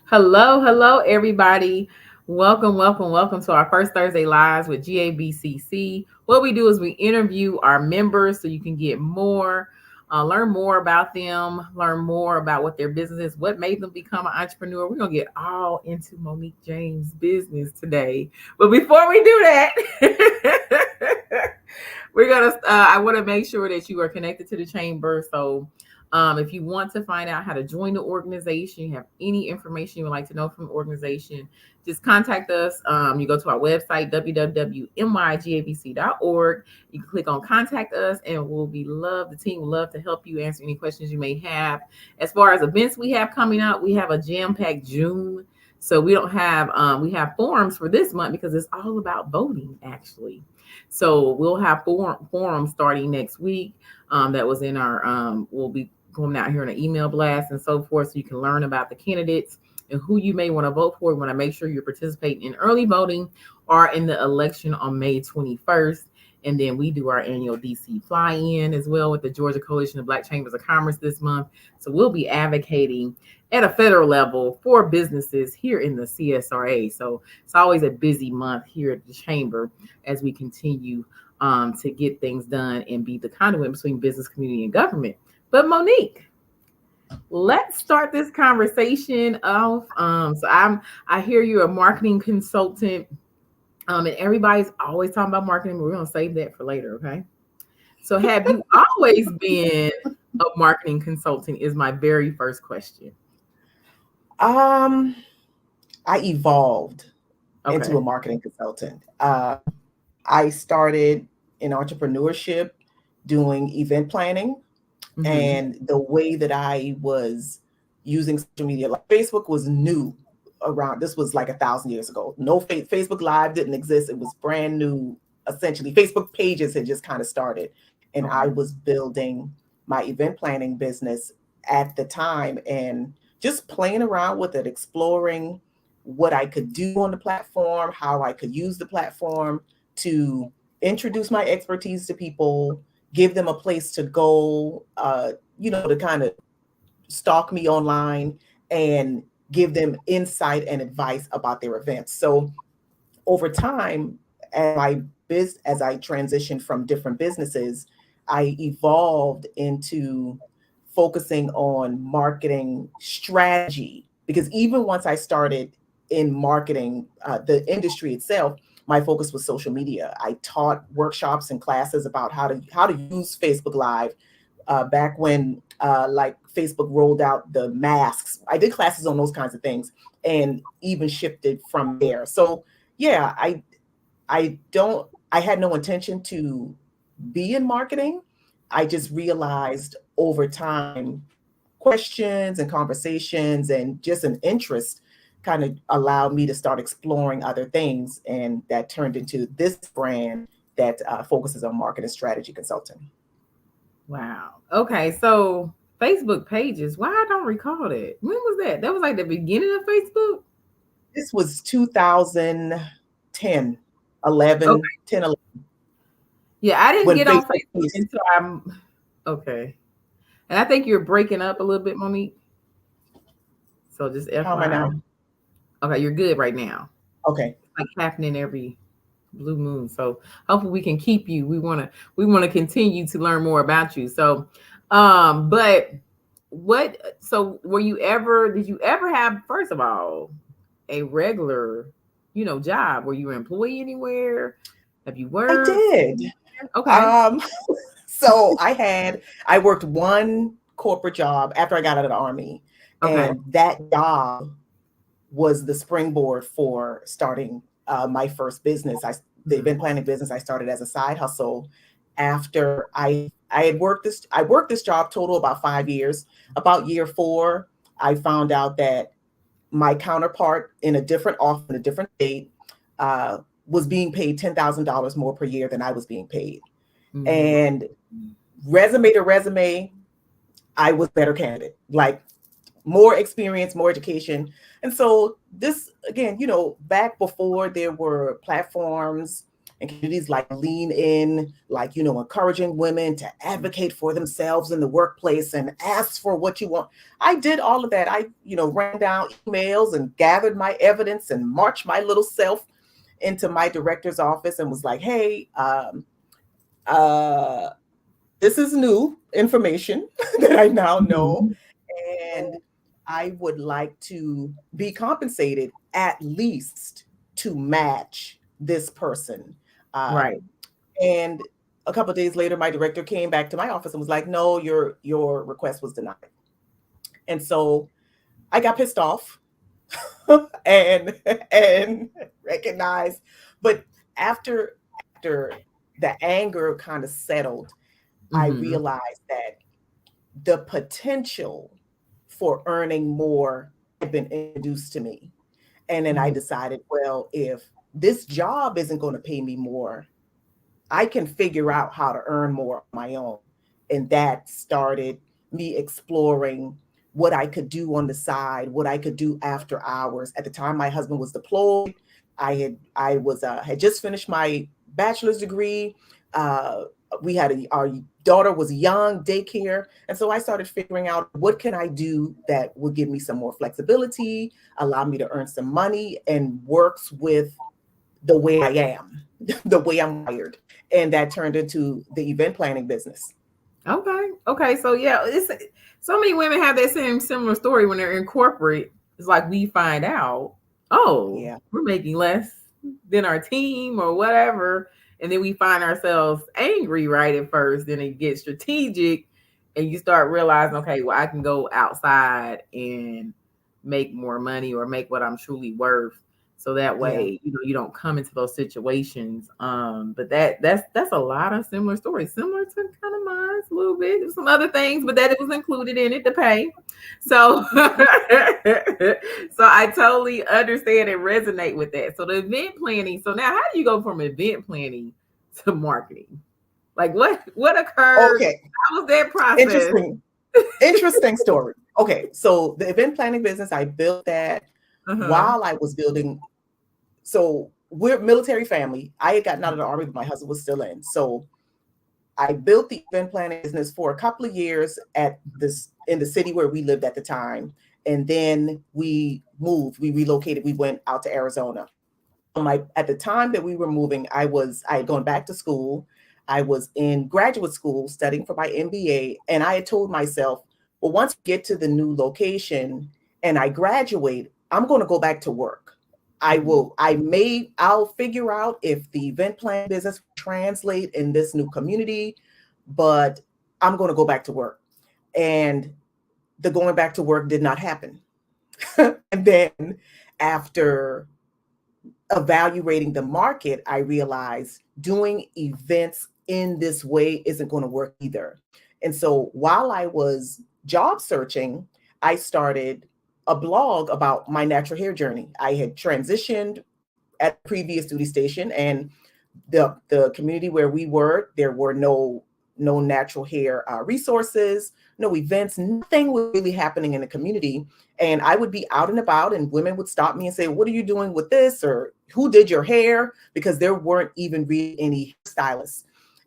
Hello, everybody. Welcome to our first Thursday Lives with GABCC. What we do is we interview our members so you can get more, learn more about them, learn more about what their business is, what made them become an entrepreneur. We're going to get all into Moniek James' business today. But before we do that, I want to make sure that you are connected to the chamber. So if you want to find out how to join the organization, you have any information you would like to know from the organization, just contact us. You go to our website, www.mygabc.org. You can click on contact us, and the team will love to help you answer any questions you may have. As far as events we have coming up, we have a jam-packed June. So we don't have, we have forums for this month because it's all about voting, actually. So we'll have forums starting next week. That was in our, we'll be going out here in an email blast and so forth, so you can learn about the candidates and who you may want to vote for. You want to make sure you're participating in early voting or in the election on May 21st. And then we do our annual DC fly-in as well with the Georgia Coalition of Black Chambers of Commerce this month. So we'll be advocating at a federal level for businesses here in the CSRA. So it's always a busy month here at the chamber as we continue to get things done and be the conduit between business, community, and government. But Moniek, let's start this conversation off. I hear you're a marketing consultant, and everybody's always talking about marketing, but we're gonna save that for later, okay? So have you always been a marketing consultant? Is my very first question. I evolved into Okay. a marketing consultant. I started in entrepreneurship doing event planning, Mm-hmm. and the way that I was using social media, like Facebook was new around. This was like 1,000 years ago. No, Facebook Live didn't exist. It was brand new. Essentially, Facebook pages had just kind of started, and I Okay. was building my event planning business at the time and just playing around with it, exploring what I could do on the platform, how I could use the platform to introduce my expertise to people, give them a place to go, to kind of stalk me online and give them insight and advice about their events. So over time, as I transitioned from different businesses, I evolved into focusing on marketing strategy, because even once I started in marketing, the industry itself, my focus was social media. I taught workshops and classes about how to use Facebook Live, back when like Facebook rolled out the masks. I did classes on those kinds of things and even shifted from there. So yeah, I had no intention to be in marketing. I just realized over time, questions and conversations and just an interest kind of allowed me to start exploring other things. And that turned into this brand that focuses on marketing strategy consulting. Wow. Okay. So Facebook pages. Why I don't recall that. When was that? That was like the beginning of Facebook. This was 2010, 11, Okay. 10, 11, Yeah, I didn't when get on Facebook Facebook was, until I'm okay. And I think you're breaking up a little bit, Monique. So just how am I FYI. now? Okay, you're good right now. Okay. It's like happening every blue moon. So hopefully we can keep you. We wanna continue to learn more about you. So but did you ever have, first of all, a regular, job? Were you an employee anywhere? Have you I worked did. anywhere? Okay. Um, so I worked one corporate job after I got out of the army, Okay. and that job was the springboard for starting my first business. The Mhm. event planning business I started as a side hustle after I worked this job total about 5 years. About year four, I found out that my counterpart in a different office in a different state uh, was being paid $10,000 more per year than I was being paid. Mhm. And resume to resume, I was better candidate, like more experience, more education. And so this again, back before there were platforms, and communities like Lean In, like, encouraging women to advocate for themselves in the workplace and ask for what you want. I did all of that. I, ran down emails and gathered my evidence and marched my little self into my director's office and was like, hey, uh, this is new information that I now know. Mhm. And I would like to be compensated at least to match this person. Right. And a couple of days later, my director came back to my office and was like, no, your request was denied. And so I got pissed off and and recognized. But after the anger kind of settled, I Hmm. realized that the potential for earning more had been introduced to me. And then I Hmm. decided, well, if this job isn't going to pay me more, I can figure out how to earn more on my own. And that started me exploring what I could do on the side, what I could do after hours. At the time, my husband was deployed. I had just finished my bachelor's degree. Uh, our daughter was young, daycare, and so I started figuring out what can I do that would give me some more flexibility, allow me to earn some money, and works with the way I am, the way I'm wired. And that turned into the event planning business. Okay. Okay. So yeah, it's so many women have that same similar story when they're in corporate. It's like we find out, oh, Yeah. we're making less than our team or whatever. And then we find ourselves angry right at first. Then it gets strategic and you start realizing, okay, well, I can go outside and make more money or make what I'm truly worth. So that Yeah. way, you don't come into those situations. But that's a lot of similar stories, similar to kind of mine a little bit. There's some other things, but that it was included in it to pay. So so I totally understand and resonate with that. So the event planning. So now how do you go from event planning to marketing? Like what occurred? Okay. How was that process? Interesting. Interesting story. Okay. So the event planning business, I built that Uh-huh. while I was building. So we're military family. I had gotten out of the army, but my husband was still in. So I built the event planning business for a couple of years at this in the city where we lived at the time. And then we moved, we relocated, we went out to Arizona. At the time that we were moving, I had gone back to school. I was in graduate school studying for my MBA, and I had told myself, well, once we get to the new location and I graduate, I'm going to go back to work. Mhm. I'll figure out if the event plan business translate in this new community, but I'm going to go back to work. And the going back to work did not happen. And then after evaluating the market, I realized doing events in this way isn't going to work either. And so while I was job searching, I started a blog about my natural hair journey. I had transitioned at the previous duty station, and the community where we were, there were no natural hair resources, no events, nothing was really happening in the community. And I would be out and about, and women would stop me and say, "What are you doing with this?" or "Who did your hair?" Because there weren't even really any stylists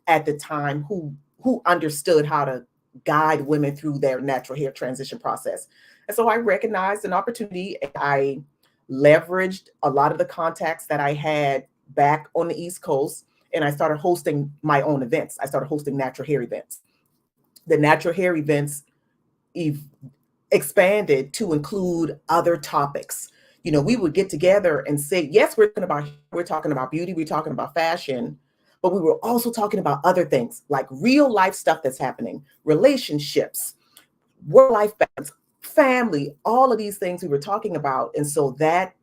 at the time who understood how to guide women through their natural hair transition process. And so I recognized an opportunity, and I leveraged a lot of the contacts that I had back on the East Coast, and I started hosting my own events. I started hosting natural hair events. The natural hair events ev- expanded to include other topics. We would get together and say, yes, we're talking about beauty, we're talking about fashion, but we were also talking about other things like real life stuff that's happening, relationships, work life balance, family, all of these things we were talking about. And so that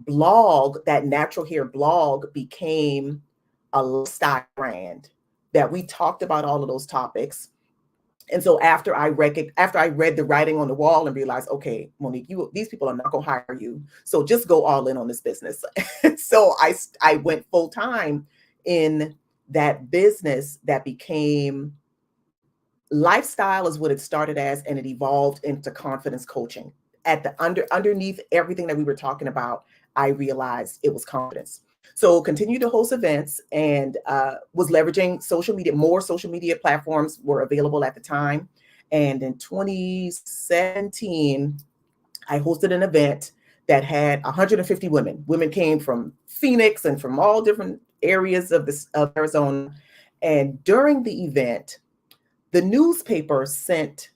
natural hair blog became a lifestyle brand that we talked about all of those topics. And so after I read the writing on the wall and realized, okay, Monique, these people are not going to hire you, so just go all in on this business. So I went full time in that business that became lifestyle is what it started as, and it evolved into confidence coaching. Underneath everything that we were talking about, I realized it was confidence. So continued to host events and was leveraging social media. More social media platforms were available at the time. And in 2017, I hosted an event that had 150 women. Women came from Phoenix and from all different areas of Arizona. And during the event, the newspaper sent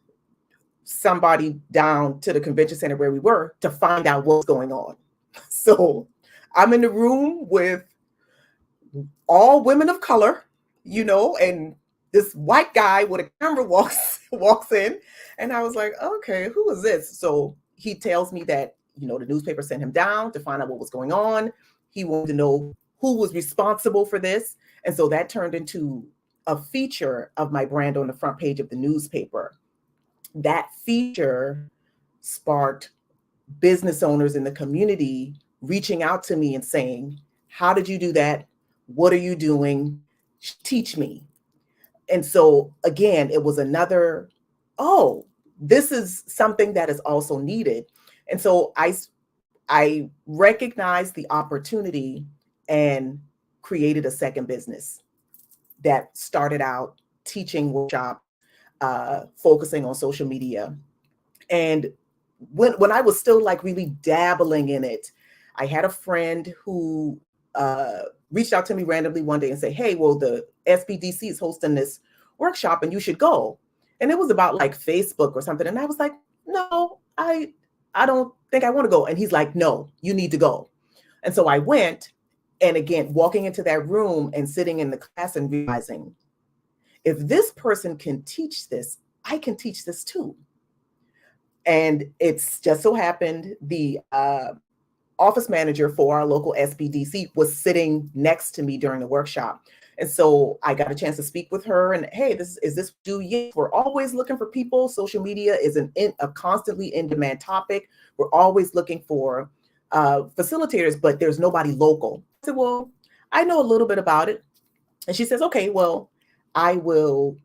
somebody down to the convention center where we were to find out what's going on. So I'm in the room with all women of color, and this white guy with a camera walks in, and I was like, okay, who is this? So he tells me that the newspaper sent him down to find out what was going on. He wanted to know who was responsible for this, and so that turned into a feature of my brand on the front page of the newspaper. That feature sparked business owners in the community reaching out to me and saying, how did you do that? What are you doing? Teach me. And so again, it was another, oh, this is something that is also needed. And so I recognized the opportunity and created a second business that started out teaching workshops, focusing on social media. And when I was still like really dabbling in it, I had a friend who reached out to me randomly one day and said, hey, well, the SBDC is hosting this workshop and you should go. And it was about like Facebook or something. And I was like, no, I don't think I want to go. And he's like, no, you need to go. And so I went. And again, walking into that room and sitting in the class and realizing, if this person can teach this, I can teach this too. And it's just so happened the office manager for our local SBDC was sitting next to me during the workshop. And so I got a chance to speak with her and, hey, is this due? Yes, we're always looking for people. Social media is a constantly in demand topic. We're always looking for facilitators, but there's nobody local. I said, well, I know a little bit about it. And she says, okay, well, I will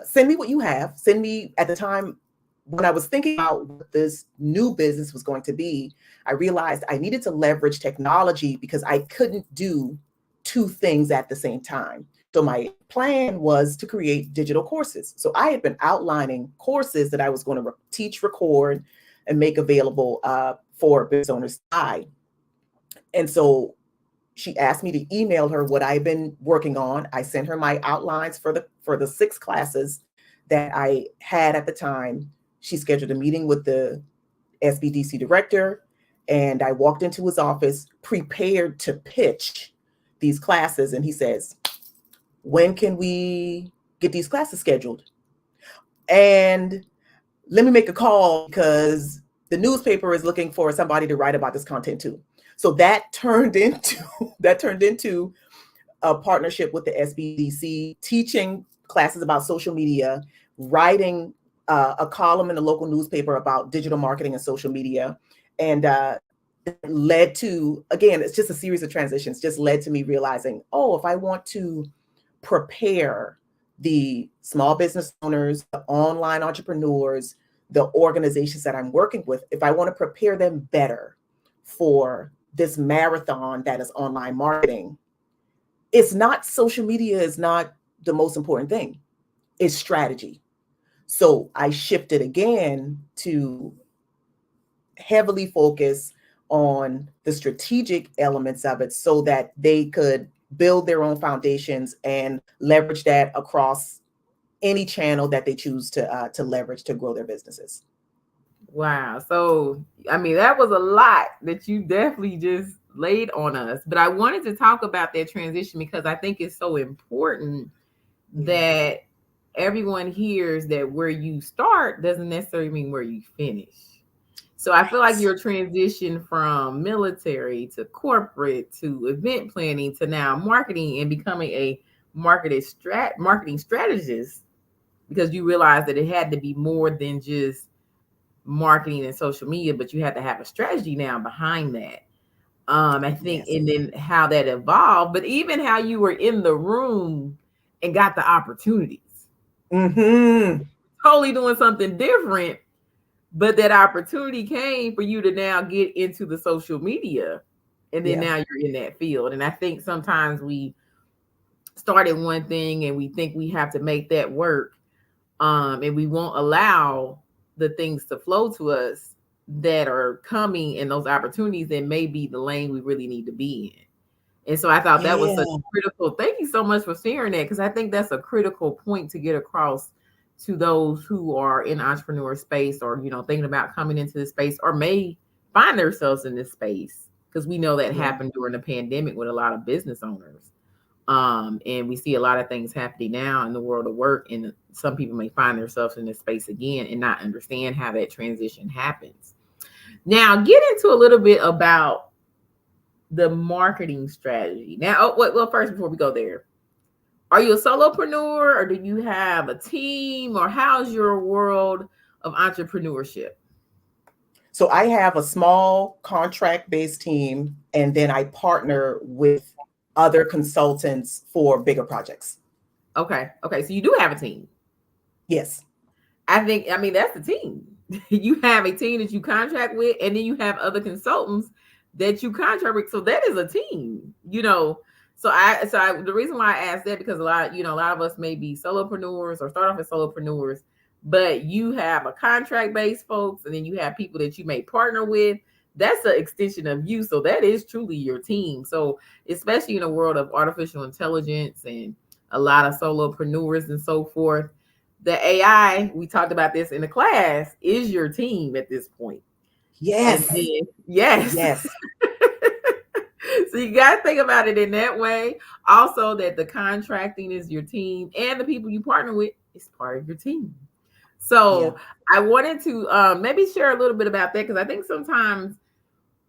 send me what you have. Send me, at the time, when I was thinking about what this new business was going to be, I realized I needed to leverage technology because I couldn't do two things at the same time. So my plan was to create digital courses. So I had been outlining courses that I was going to teach, record, and make available for business owners to buy. And so she asked me to email her what I've been working on. I sent her my outlines for the 6 classes that I had at the time. She scheduled a meeting with the SBDC director, and I walked into his office prepared to pitch these classes. And he says, when can we get these classes scheduled? And let me make a call because the newspaper is looking for somebody to write about this content too. So that turned into a partnership with the SBDC, teaching classes about social media, writing a column in the local newspaper about digital marketing and social media. And led to, again, it's just a series of transitions, just led to me realizing, oh, if I want to prepare the small business owners, the online entrepreneurs, the organizations that I'm working with, if I want to prepare them better for this marathon that is online marketing, social media is not the most important thing. It's strategy. So I shifted again to heavily focus on the strategic elements of it so that they could build their own foundations and leverage that across any channel that they choose to leverage to grow their businesses. Wow. So, I mean, that was a lot that you definitely just laid on us. But I wanted to talk about that transition because I think it's so important that everyone hears that where you start doesn't necessarily mean where you finish. So I feel like your transition from military to corporate to event planning to now marketing and becoming a marketing strategist, because you realized that it had to be more than just marketing and social media, but you had to have a strategy now behind that. I think, and then how that evolved, but even how you were in the room and got the opportunities. Totally doing something different, but that opportunity came for you to now get into the social media and then Yeah. now you're in that field. And I think sometimes we started one thing and we think we have to make that work, and we won't allow the things to flow to us that are coming, and those opportunities that may be the lane we really need to be in. And so I thought that was such Yeah. a critical. Thank you so much for sharing that, because I think that's a critical point to get across to those who are in entrepreneur space, or thinking about coming into this space, or may find themselves in this space, because we know that Yeah. happened during the pandemic with a lot of business owners. And we see a lot of things happening now in the world of work, and some people may find themselves in this space again and not understand how that transition happens. Now, get into a little bit about the marketing strategy. Now, well, first, before we go there, are you a solopreneur, or do you have a team, or how's your world of entrepreneurship? So I have a small contract-based team, and then I partner with other consultants for bigger projects. Okay. So you do have a team. Yes. I mean, that's the team. You have a team that you contract with, and then you have other consultants that you contract with. So that is a team. So the reason why I asked that, because a lot of us may be solopreneurs or start off as solopreneurs, but you have a contract based folks, and then you have people that you may partner with. That's an extension of you. So that is truly your team. So especially in a world of artificial intelligence and a lot of solopreneurs and so forth, the AI, we talked about this in the class, is your team at this point. And Yes. then, yes. Yes. So you got to think about it in that way. Also, that the contracting is your team, and the people you partner with is part of your team. Yeah. So I wanted to maybe share a little bit about that, because I think sometimes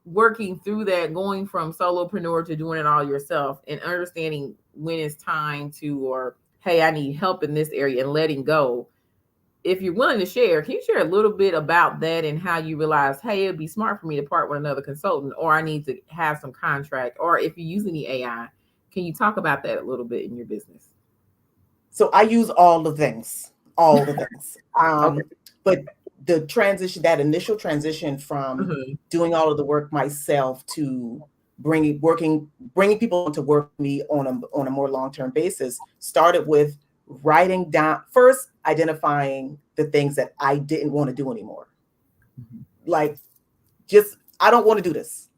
working through that, going from solopreneur to doing it all yourself, and understanding when it's time to, or hey, I need help in this area, and letting go. If you're willing to share, can you share a little bit about that and how you realize, hey, it'd be smart for me to part with another consultant, or I need to have some contract, or if you use any AI, can you talk about that a little bit in your business? So I use all the things, all the things. Okay. But the transition, that initial transition from Mhm. doing all of the work myself to bringing people to work with me on a more long-term basis started with writing down, first identifying the things that I didn't want to do anymore. Like, just, I don't want to do this.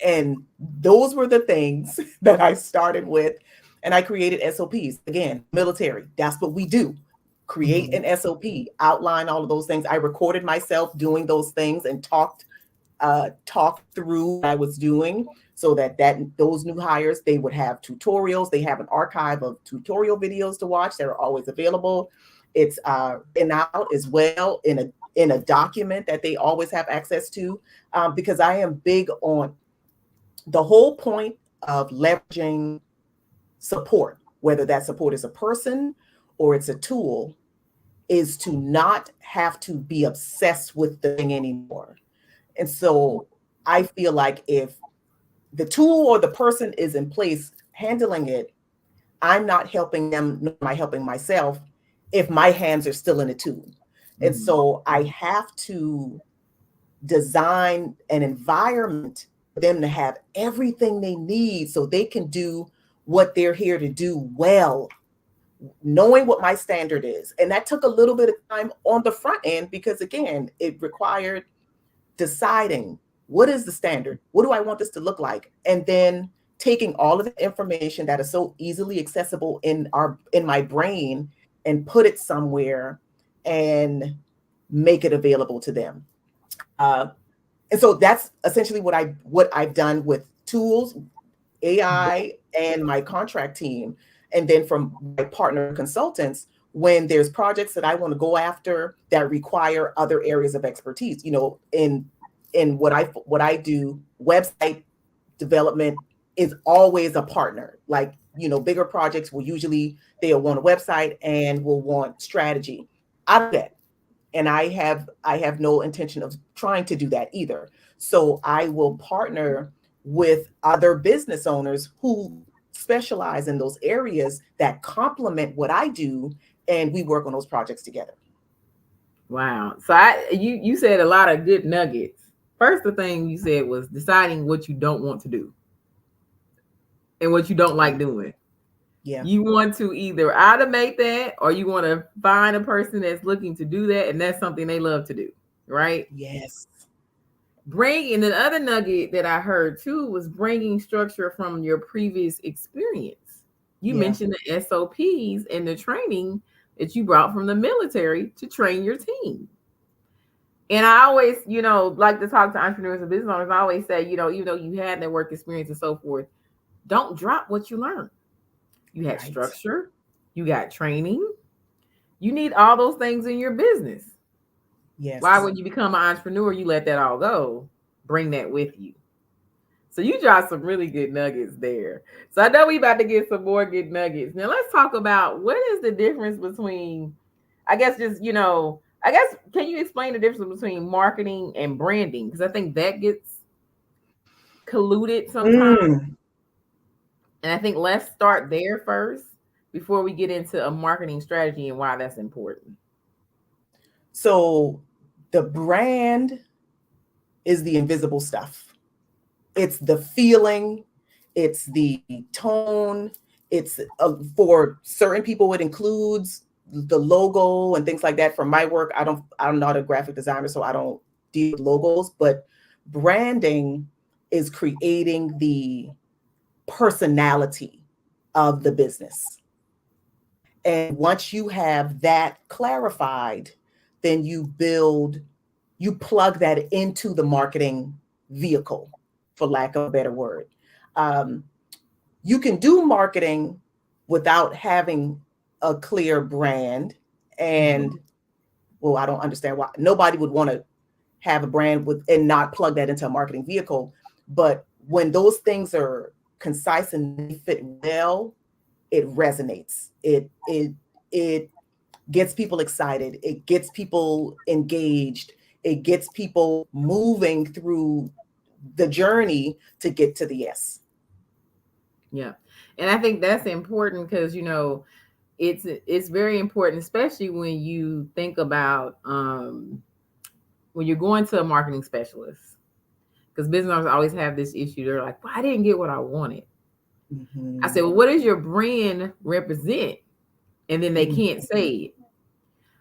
And those were the things that I started with. And I created SOPs. Again, military, that's what we do. Create Mhm. an SOP, outline all of those things. I recorded myself doing those things and talked through what I was doing, so that those new hires, they would have tutorials. They have an archive of tutorial videos to watch. They're always available. It's written out as well in a document that they always have access to, because I am big on the whole point of leveraging support, whether that support is a person or it's a tool, is to not have to be obsessed with the thing anymore. And so I feel like if the tool or the person is in place handling it, I'm not helping them, nor am I helping myself if my hands are still in the tool. And Mhm. so I have to design an environment for them to have everything they need so they can do what they're here to do well, knowing what my standard is. And that took a little bit of time on the front end, because again, it required deciding, what is the standard? What do I want this to look like? And then taking all of the information that is so easily accessible in my brain and put it somewhere and make it available to them. Uh, and so that's essentially what I've done with tools, AI, and my contract team. And then from my partner consultants, when there's projects that I want to go after that require other areas of expertise, in what I do, website development is always a partner. Like, bigger projects they'll want a website and will want strategy. I do that. And I have no intention of trying to do that either. So I will partner with other business owners who specialize in those areas that complement what I do, and we work on those projects together. Wow. So you said a lot of good nuggets. First, the thing you said was deciding what you don't want to do and what you don't like doing. Yeah. You want to either automate that or you want to find a person that's looking to do that, and that's something they love to do, right? Yes. And the other nugget that I heard too was bringing structure from your previous experience. You Yeah. mentioned the SOPs and the training that you brought from the military to train your team. And I always, like to talk to entrepreneurs and business owners. I always say, even though you had that work experience and so forth, don't drop what you learned. You had Right. structure, you got training, you need all those things in your business. Why, Yes. when you become an entrepreneur, you let that all go? Bring that with you. So you dropped some really good nuggets there. So I know we about to get some more good nuggets. Now let's talk about what is the difference between, I guess, can you explain the difference between marketing and branding? Because I think that gets colluded sometimes. Mm. And I think let's start there first before we get into a marketing strategy and why that's important. So the brand is the invisible stuff. It's the feeling, it's the tone, it's for certain people it includes the logo and things like that. For my work, I'm not a graphic designer, so I don't deal with logos, but branding is creating the personality of the business. And once you have that clarified, then you plug that into the marketing vehicle, for lack of a better word. Um, you can do marketing without having a clear brand. Mhm. And well, I don't understand why nobody would want to have a brand with and not plug that into a marketing vehicle. But when those things are concise and they fit well, it resonates. It gets people excited. It gets people engaged. It gets people moving through the journey to get to the yes. Yeah. And I think that's important because it's very important, especially when you think about when you're going to a marketing specialist. Because business owners always have this issue. They're like, well, I didn't get what I wanted. I said, Mhm. well, what does your brand represent? And then they can't say it.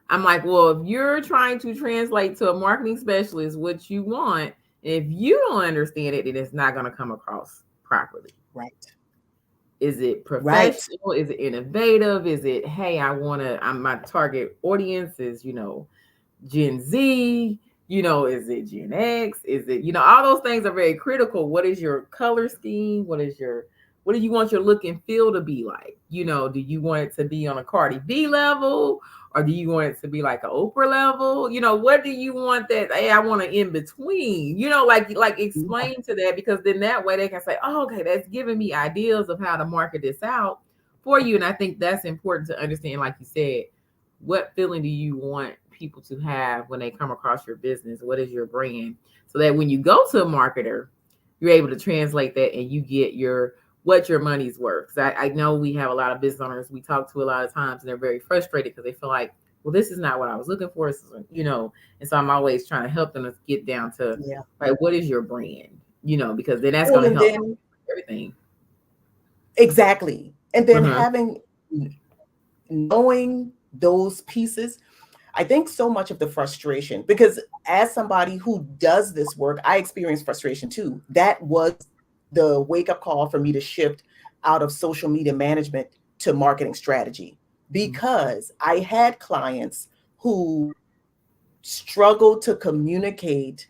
I'm like, well, if you're trying to translate to a marketing specialist what you want, if you don't understand it, then it's not going to come across properly. Right. Is it Right. professional? Is it innovative? Is it, hey, I'm my target audience is, Gen Z, is it Gen X? Is it, all those things are very critical. What is your color scheme? What do you want your look and feel to be like? Do you want it to be on a Cardi B level? Or do you want it to be like an Oprah level? What do you want that? Hey, I want an in between, like Yeah. explain to that, because then that way they can say, oh, okay, that's giving me ideas of how to market this out for you. And I think that's important to understand, like you said, what feeling do you want people to have when they come across your business? What is your brand? So that when you go to a marketer, you're able to translate that and you get what your money's worth. Because I know we have a lot of business owners we talk to a lot of times, and they're very frustrated because they feel like, well, this is not what I was looking for. And so I'm always trying to help them to get down to, Yeah. right, what is your brand? Because then that's Well, going to and help then everything. exactly. And then Uh-huh. having knowing those pieces, I think so much of the frustration, because as somebody who does this work, I experience frustration too. That was the wake up call for me to shift out of social media management to marketing strategy, because I had clients who struggled to communicate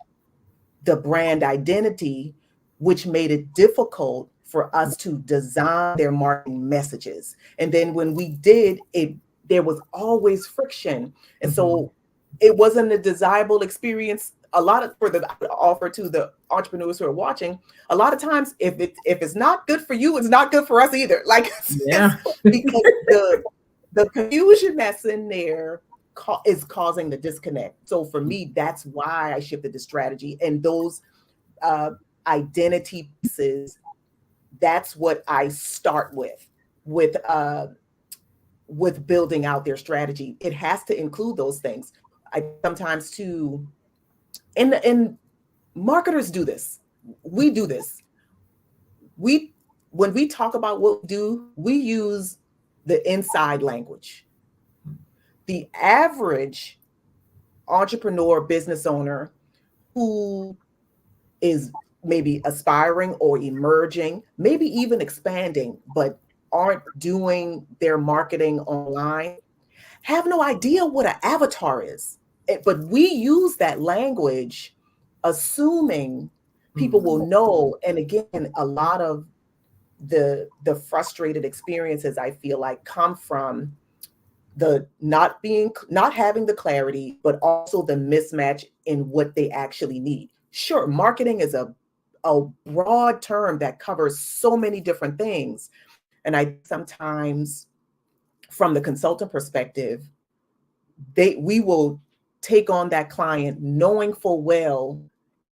the brand identity, which made it difficult for us to design their marketing messages. And then when we did it, there was always friction. And Mhm. so it wasn't a desirable experience. A lot of for the offer to the entrepreneurs who are watching, a lot of times if it's not good for you, it's not good for us either. Like Yeah. because the confusion that's in there is causing the disconnect. So for me, that's why I shifted the strategy, and those uh, identity pieces. That's what I start with with building out their strategy. It has to include those things. I sometimes too, in marketers do this. We do this. When we talk about what we do, we use the inside language. The average entrepreneur, business owner who is maybe aspiring or emerging, maybe even expanding, but aren't doing their marketing online, have no idea what an avatar is. But we use that language assuming people will Mhm. know. And again, a lot of the frustrated experiences I feel like come from the not having the clarity, but also the mismatch in what they actually need. Sure, marketing is a broad term that covers so many different things. And I sometimes from the consultant perspective, we will take on that client knowing full well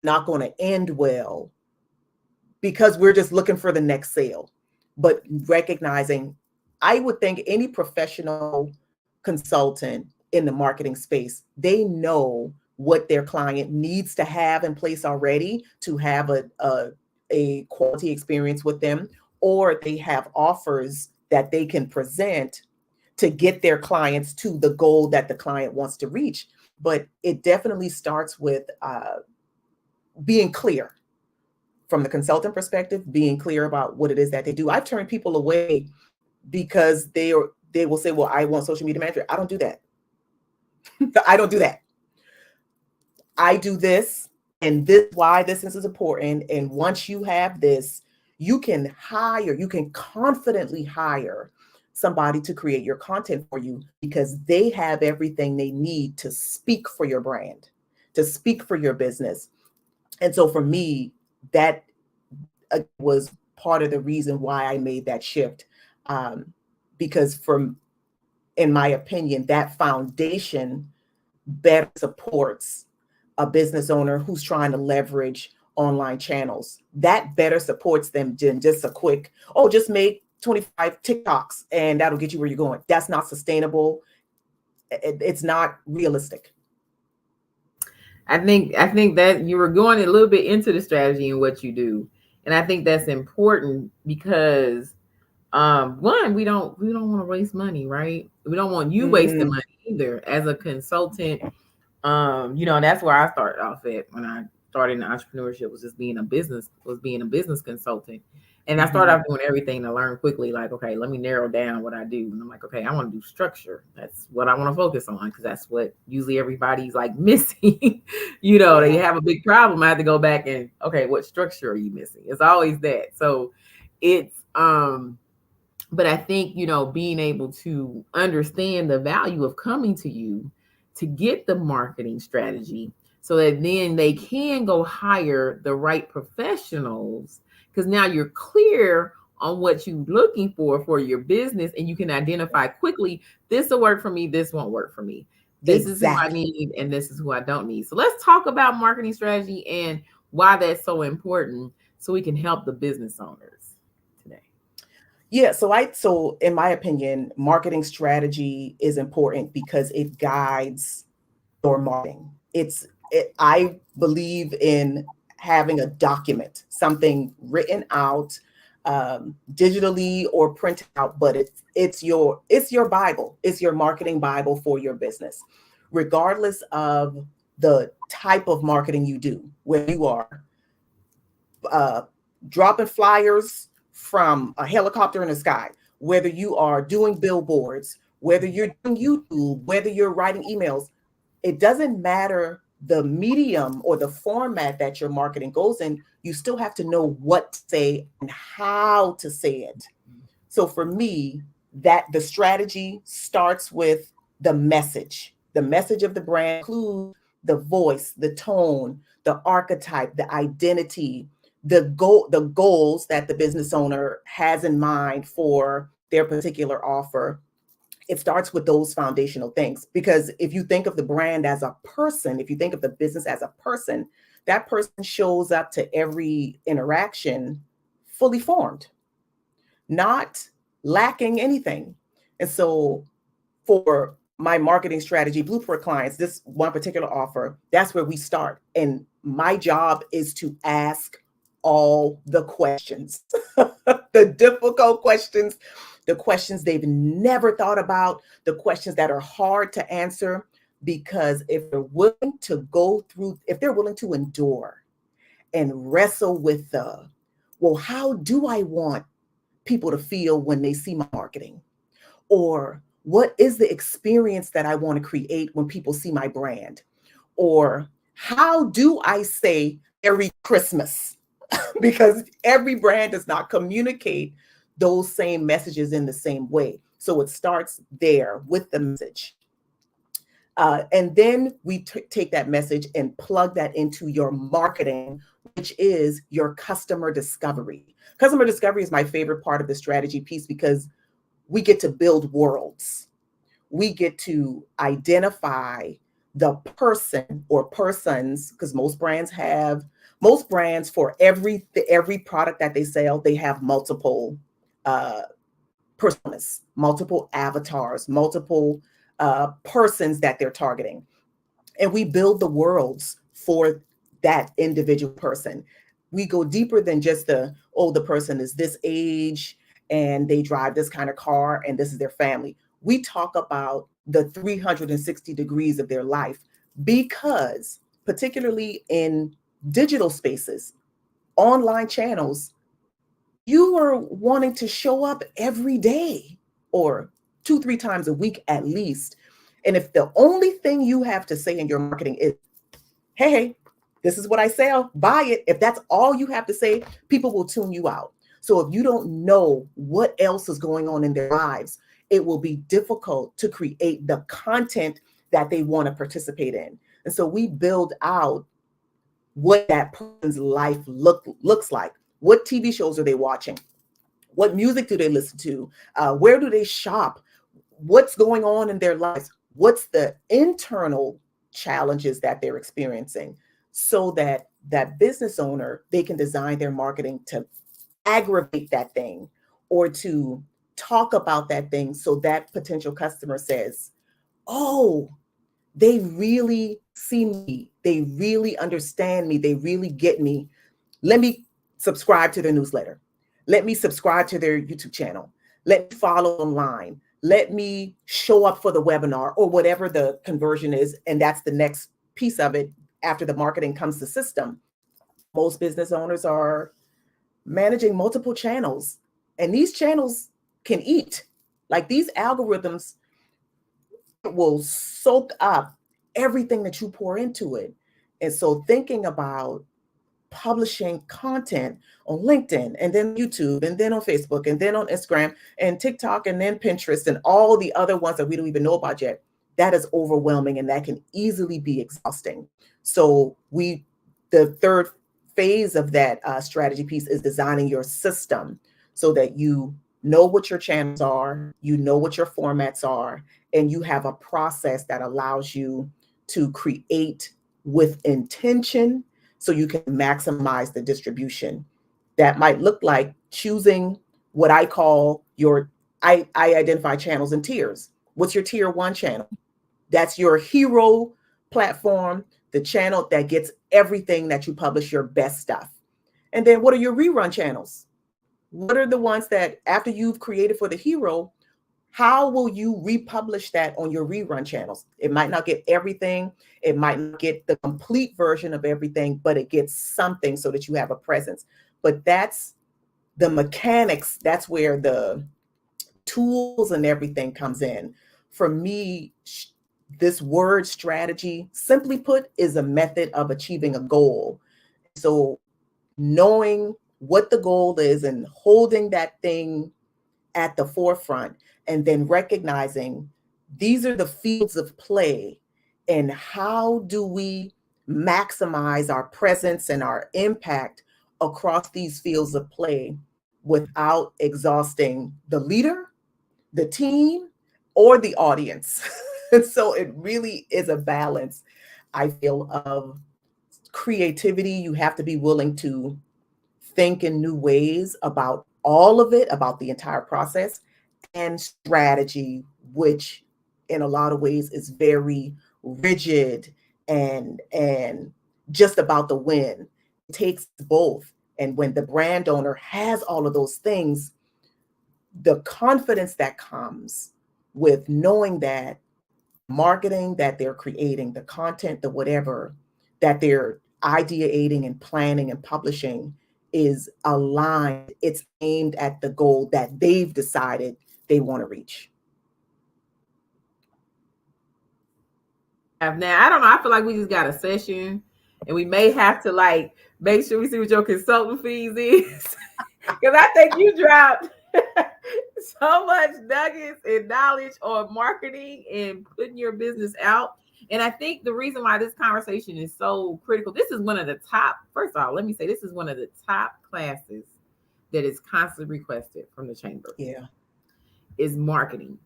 not going to end well because we're just looking for the next sale. But recognizing, I would think any professional consultant in the marketing space, they know what their client needs to have in place already to have a quality experience with them, or they have offers that they can present to get their clients to the goal that the client wants to reach. But it definitely starts with being clear from the consultant perspective, being clear about what it is that they do. I've turned people away because they will say, well, I want social media manager. I don't do that. I don't do that. I do this, and this why this is important. And once you have this, you can confidently hire somebody to create your content for you because they have everything they need to speak for your brand, to speak for your business. And so for me, that was part of the reason why I made that shift. Because in my opinion, that foundation better supports a business owner who's trying to leverage online channels. That better supports them than just a quick, oh, just make 25 TikToks and that'll get you where you're going. That's not sustainable. It's not realistic. I think that you were going a little bit into the strategy and what you do. And I think that's important because one, we don't want to waste money, right? We don't want you wasting Mm, money either as a consultant. And that's where I started off at when I started in entrepreneurship was being a business consultant. And I started mhm. off doing everything to learn quickly, like, okay, let me narrow down what I do. And I'm like, okay, I want to do structure. That's what I want to focus on because that's what usually everybody's like missing. They Yeah. have a big problem. I have to go back and, okay, what structure are you missing? It's always that. So it's but I think, being able to understand the value of coming to you to get the marketing strategy so that then they can go hire the right professionals because now you're clear on what you're looking for your business and you can identify quickly this will work for me, this won't work for me. This is who I Exactly. need and this is who I don't need. So let's talk about marketing strategy and why that's so important so we can help the business owners today. Yeah, so in my opinion, marketing strategy is important because it guides your marketing. I believe in having a document, something written out, digitally or printed out, but it's your Bible. It's your marketing Bible for your business, regardless of the type of marketing you do. Where you are uh, dropping flyers from a helicopter in the sky, whether you are doing billboards, whether you're doing YouTube, whether you're writing emails, it doesn't matter the medium or the format that your marketing goes in, you still have to know what to say and how to say it. So for me, that the strategy starts with the message. The message of the brand includes the voice, the tone, the archetype, the identity, the goals that the business owner has in mind for their particular offer. It starts with those foundational things because if you think of the brand as a person, if you think of the business as a person, that person shows up to every interaction fully formed, not lacking anything. And so for my marketing strategy blueprint clients, this one particular offer, that's where we start. And my job is to ask all the questions, the difficult questions, the questions they've never thought about, the questions that are hard to answer. Because if they're willing to go through, if they're willing to endure and wrestle with well, how do I want people to feel when they see my marketing? Or what is the experience that I want to create when people see my brand? Or how do I say Merry Christmas? Because every brand does not communicate those same messages in the same way. So it starts there with the message. And then we take that message and plug that into your marketing, which is your customer discovery. Customer discovery is my favorite part of the strategy piece because we get to build worlds. We get to identify the person or persons, because most brands for every product that they sell, they have multiple personas, multiple avatars, multiple persons that they're targeting. And we build the worlds for that individual person. We go deeper than just the person is this age and they drive this kind of car and this is their family. We talk about the 360 degrees of their life, because particularly in digital spaces, online channels, you are wanting to show up every day or 2-3 times a week at least. And if the only thing you have to say in your marketing is, hey, this is what I sell, buy it. If that's all you have to say, people will tune you out. So if you don't know what else is going on in their lives, it will be difficult to create the content that they want to participate in. And so we build out what that person's life looks like. What TV shows are they watching? What music do they listen to? Where do they shop? What's going on in their lives? What's the internal challenges that they're experiencing, so that that business owner, they can design their marketing to aggravate that thing or to talk about that thing, so that potential customer says, oh, they really see me, they really understand me, they really get me. Let me subscribe to their newsletter. Let me subscribe to their YouTube channel. Let me follow online. Let me show up for the webinar or whatever the conversion is. And that's the next piece of it. After the marketing comes the system. Most business owners are managing multiple channels, and these channels can eat. Like, these algorithms will soak up everything that you pour into it. And so thinking about publishing content on LinkedIn and then YouTube and then on Facebook and then on Instagram and TikTok and then Pinterest and all the other ones that we don't even know about yet, that is overwhelming and that can easily be exhausting. So the third phase of that strategy piece is designing your system so that you know what your channels are, you know what your formats are, and you have a process that allows you to create with intention so you can maximize the distribution. That might look like choosing what I call I identify channels in tiers. What's your tier 1 channel? That's your hero platform, the channel that gets everything that you publish, your best stuff. And then what are your rerun channels? What are the ones that after you've created for the hero, how will you republish that on your rerun channels? It might not get everything. It might not get the complete version of everything, but it gets something so that you have a presence. But that's the mechanics. That's where the tools and everything comes in. For me, this word strategy, simply put, is a method of achieving a goal. So knowing what the goal is and holding that thing at the forefront, and then recognizing these are the fields of play, and how do we maximize our presence and our impact across these fields of play without exhausting the leader, the team, or the audience. And so it really is a balance, I feel, of creativity. You have to be willing to think in new ways about all of it, about the entire process, and strategy, which in a lot of ways is very rigid and just about the win. It takes both. And when the brand owner has all of those things, the confidence that comes with knowing that marketing that they're creating, the content, the whatever that they're ideating and planning and publishing is aligned. It's aimed at the goal that they've decided they want to reach. Now, I don't know. I feel like we just got a session and we may have to like make sure we see what your consultant fees is. Because I think you dropped so much nuggets and knowledge on marketing and putting your business out. And I think the reason why this conversation is so critical, this is one of the top, first of all, let me say, this is one of the top classes that is constantly requested from the chamber. Yeah. Is marketing.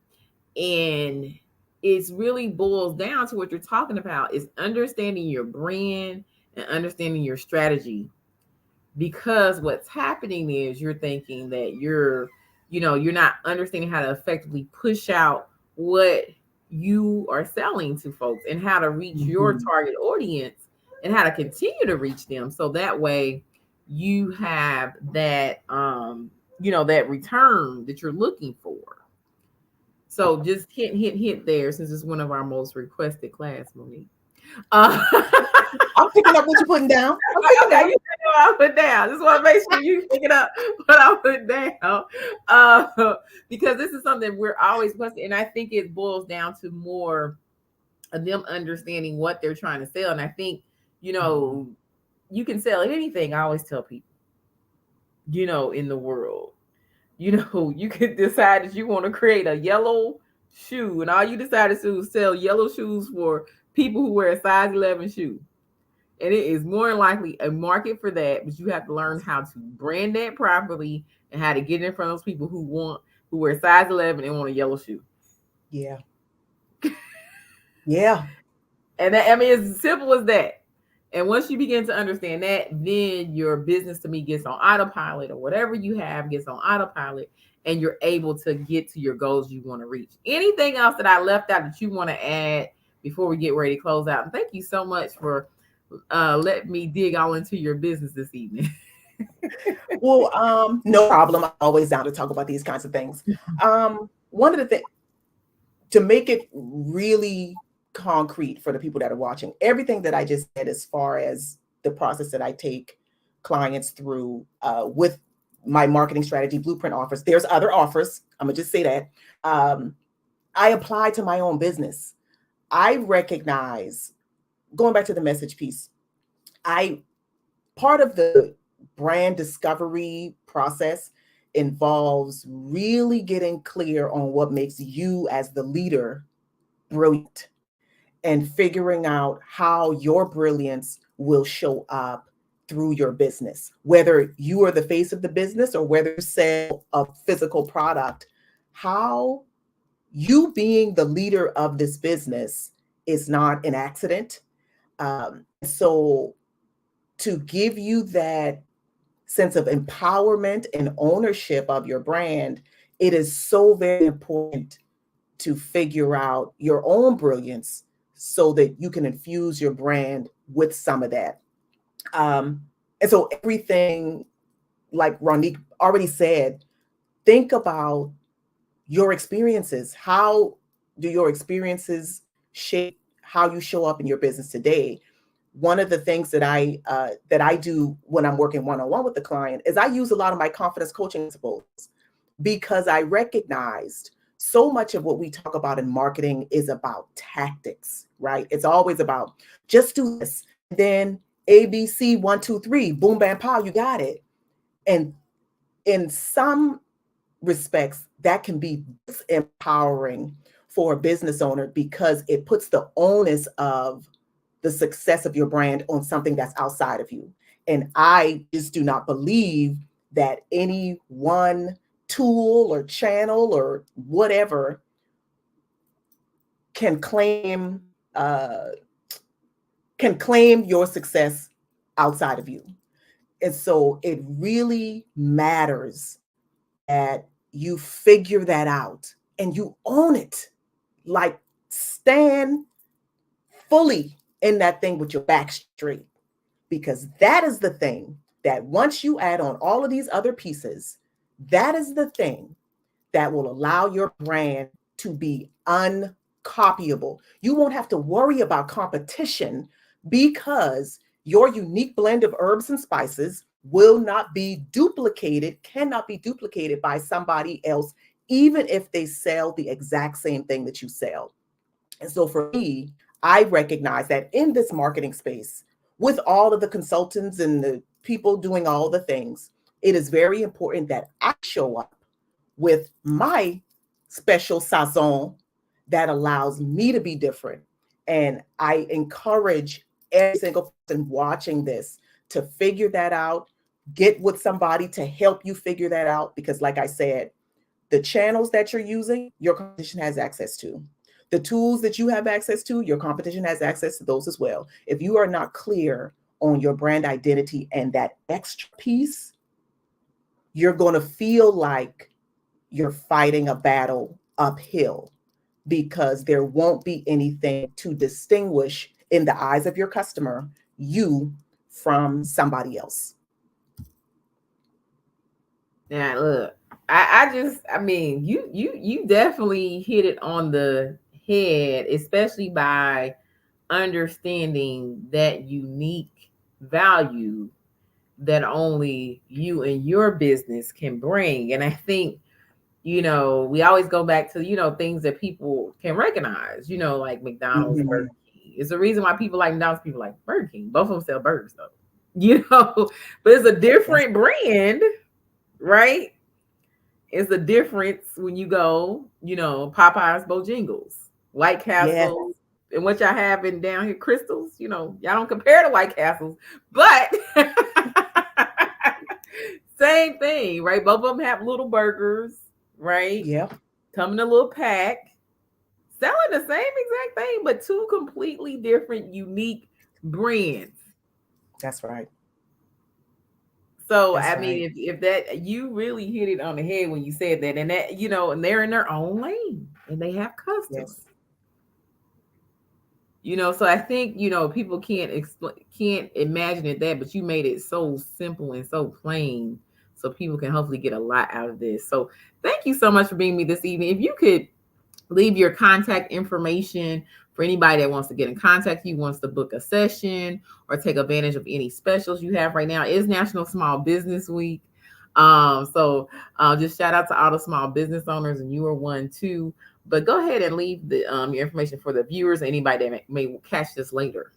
And it's really boils down to what you're talking about is understanding your brand and understanding your strategy. Because what's happening is you're thinking that you're not understanding how to effectively push out what you are selling to folks and how to reach your target audience and how to continue to reach them. So that way you have that, that return that you're looking for. So just hit there, since it's one of our most requested class, Monique. I'm picking up what you're putting down. Okay, you know what I put down. Just want to make sure you pick it up what I put down. Because this is something we're always requesting, and I think it boils down to more of them understanding what they're trying to sell. And I think, you can sell anything. I always tell people, in the world. You could decide that you want to create a yellow shoe, and all you decided to sell yellow shoes for people who wear a size 11 shoe. And it is more than likely a market for that, but you have to learn how to brand that properly and how to get in front of those people who wear size 11 and want a yellow shoe. Yeah. Yeah. And that, it's as simple as that. And once you begin to understand that, then your business to me gets on autopilot, or whatever you have gets on autopilot, and you're able to get to your goals you want to reach. Anything else that I left out that you want to add before we get ready to close out? And thank you so much for letting me dig all into your business this evening. Well, no problem. I'm always down to talk about these kinds of things. One of the things, to make it really concrete for the people that are watching, everything that I just said as far as the process that I take clients through with my marketing strategy blueprint offers, there's other offers. I'm gonna just say that I apply to my own business. I recognize, going back to the message piece, part of the brand discovery process involves really getting clear on what makes you as the leader brilliant, and figuring out how your brilliance will show up through your business, whether you are the face of the business or whether you sell a physical product. How you being the leader of this business is not an accident. So to give you that sense of empowerment and ownership of your brand, it is so very important to figure out your own brilliance so that you can infuse your brand with some of that. And so everything, like Ronique already said, think about your experiences. How do your experiences shape how you show up in your business today? One of the things that I do when I'm working one-on-one with the client is I use a lot of my confidence coaching principles, because I recognized so much of what we talk about in marketing is about tactics, right? It's always about just do this, then ABC 1, 2, 3, boom, bam, pow, you got it. And in some respects, that can be empowering for a business owner, because it puts the onus of the success of your brand on something that's outside of you. And I just do not believe that any one tool or channel or whatever can claim your success outside of you. And so it really matters that you figure that out and you own it. Like stand fully in that thing with your back straight, because that is the thing that once you add on all of these other pieces, that is the thing that will allow your brand to be uncopyable. You won't have to worry about competition because your unique blend of herbs and spices will not be duplicated, cannot be duplicated by somebody else, even if they sell the exact same thing that you sell. And so for me, I recognize that in this marketing space, with all of the consultants and the people doing all the things, it is very important that I show up with my special sazon that allows me to be different. And I encourage every single person watching this to figure that out, get with somebody to help you figure that out. Because, like I said, the channels that you're using, your competition has access to. The tools that you have access to, your competition has access to those as well. If you are not clear on your brand identity and that extra piece, you're going to feel like you're fighting a battle uphill, because there won't be anything to distinguish in the eyes of your customer you from somebody else. Now, look, I mean, you definitely hit it on the head, especially by understanding that unique value that only you and your business can bring. And I think, we always go back to, things that people can recognize, like McDonald's, Mm-hmm. Burger King. It's the reason why people like McDonald's, people like Burger King. Both of them sell burgers, though, but it's a different brand, right? It's the difference when you go, Popeyes, Bojangles, White Castle, and what y'all have in down here, Crystals. Y'all don't compare to White Castles, but same thing, right? Both of them have little burgers, right? Yep. Come in a little pack, selling the same exact thing, but two completely different, unique brands. That's right. So That's I mean, right. if that, you really hit it on the head when you said that, and that, and they're in their own lane and they have customers. Yes. So I think, people can't imagine it that, but you made it so simple and so plain, so people can hopefully get a lot out of this. So thank you so much for being me this evening. If you could leave your contact information for anybody that wants to get in contact with you, wants to book a session or take advantage of any specials you have right now. It is National Small Business Week. So just shout out to all the small business owners, and you are one too. But go ahead and leave the your information for the viewers, anybody that may catch this later.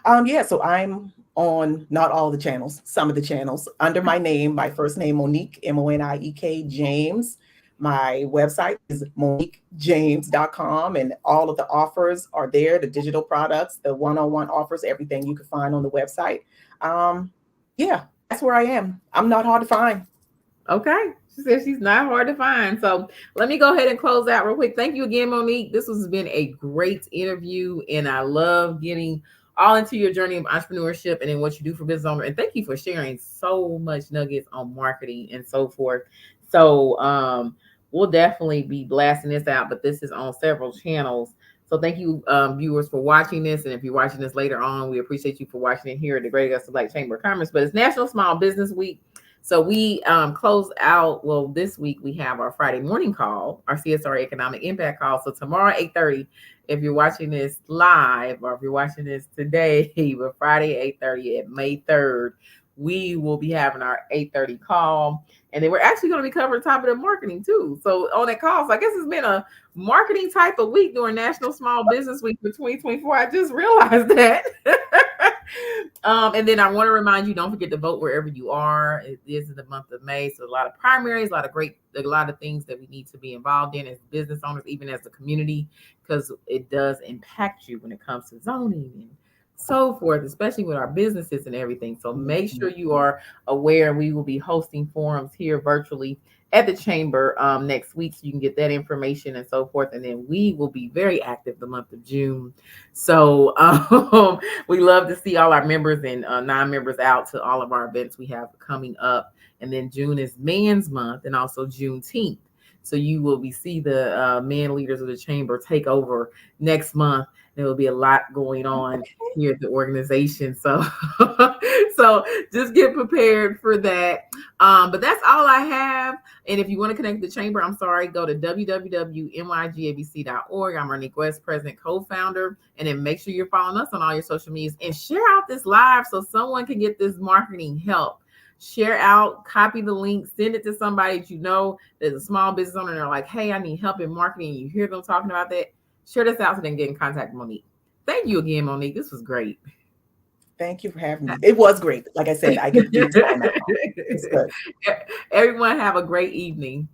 Yeah, so I'm on not all the channels, some of the channels under my name, my first name, Moniek, Moniek James. My website is moniquejames.com, and all of the offers are there, the digital products, the one-on-one offers, everything you can find on the website. Yeah, that's where I am. I'm not hard to find. Okay. She says she's not hard to find. So let me go ahead and close out real quick. Thank you again, Monique. This has been a great interview, and I love getting all into your journey of entrepreneurship and then what you do for business owner. And thank you for sharing so much nuggets on marketing and so forth. So we'll definitely be blasting this out, but this is on several channels. So thank you, viewers, for watching this. And if you're watching this later on, we appreciate you for watching it here at the Great Augusta Black Chamber of Commerce. But it's National Small Business Week. So we close out. Well, this week we have our Friday morning call, our CSR Economic Impact call. So tomorrow, 8:30, if you're watching this live or if you're watching this today, but Friday, 8:30 at May 3rd, we will be having our 8:30 call. And then we're actually going to be covering the topic of marketing too. So on that call, so I guess it's been a marketing type of week during National Small Business Week for 2024. I just realized that. And then I want to remind you, don't forget to vote wherever you are. It is in the month of May. So a lot of primaries, a lot of things that we need to be involved in as business owners, even as a community, because it does impact you when it comes to zoning and so forth, especially with our businesses and everything. So make sure you are aware. We will be hosting forums here virtually at the chamber next week, so you can get that information and so forth. And then we will be very active the month of June. So we love to see all our members and non-members out to all of our events we have coming up. And then June is Man's Month and also Juneteenth. So you will see the men leaders of the chamber take over next month. There will be a lot going on here at the organization. So, so just get prepared for that. But that's all I have. And if you want to connect with the chamber, I'm sorry, go to www.mygabc.org. I'm Moniek West, president, co-founder. And then make sure you're following us on all your social medias and share out this live so someone can get this marketing help. Share out, copy the link, send it to somebody that you know there's a small business owner and they're like, hey, I need help in marketing. You hear them talking about that. Share this out so they can get in contact with Monique. Thank you again, Monique. This was great. Thank you for having me. It was great. Like I said, I get to do this all night long. It's good. Everyone have a great evening.